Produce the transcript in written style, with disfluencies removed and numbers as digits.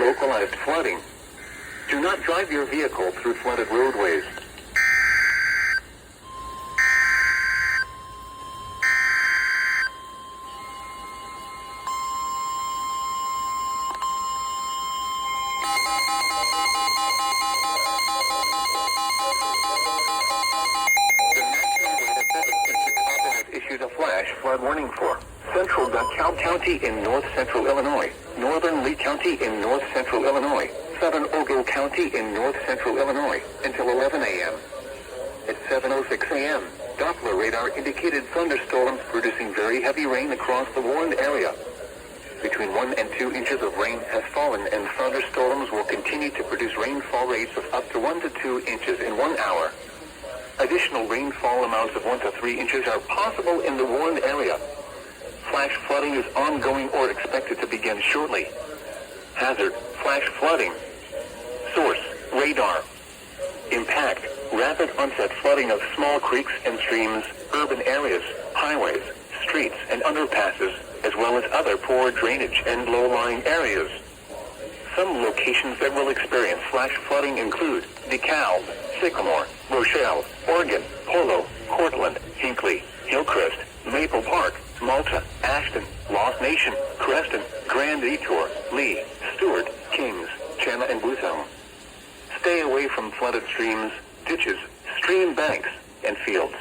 localized flooding. Do not drive your vehicle through flooded roadways. The National Weather Service in Chicago has issued a flash flood warning for Central DeKalb County in north central Illinois, northern Lee County in north central Illinois, southern Ogle County in north central Illinois until 11 a.m. At 7:06 a.m., Doppler radar indicated thunderstorms producing very heavy rain across the warned area. Between 1 and 2 inches of rain has fallen, and thunderstorms will continue to produce rainfall rates of up to 1 to 2 inches in 1 hour. Additional rainfall amounts of 1 to 3 inches are possible in the warned area. Flash flooding is ongoing or expected to begin shortly. Hazard: flash flooding. Source: radar. Impact: rapid onset flooding of small creeks and streams, urban areas, highways, streets and underpasses, as well as other poor drainage and low-lying areas. Some locations that will experience flash flooding include DeKalb, Sycamore, Rochelle, Oregon, Polo, Cortland, Hinckley, Hillcrest, Maple Park, Malta, Ashton, Lost Nation, Creston, Grand Detour, Lee, Stewart, Kings, Chandler and Booth Elm. Stay away from flooded streams, ditches, stream banks, and fields.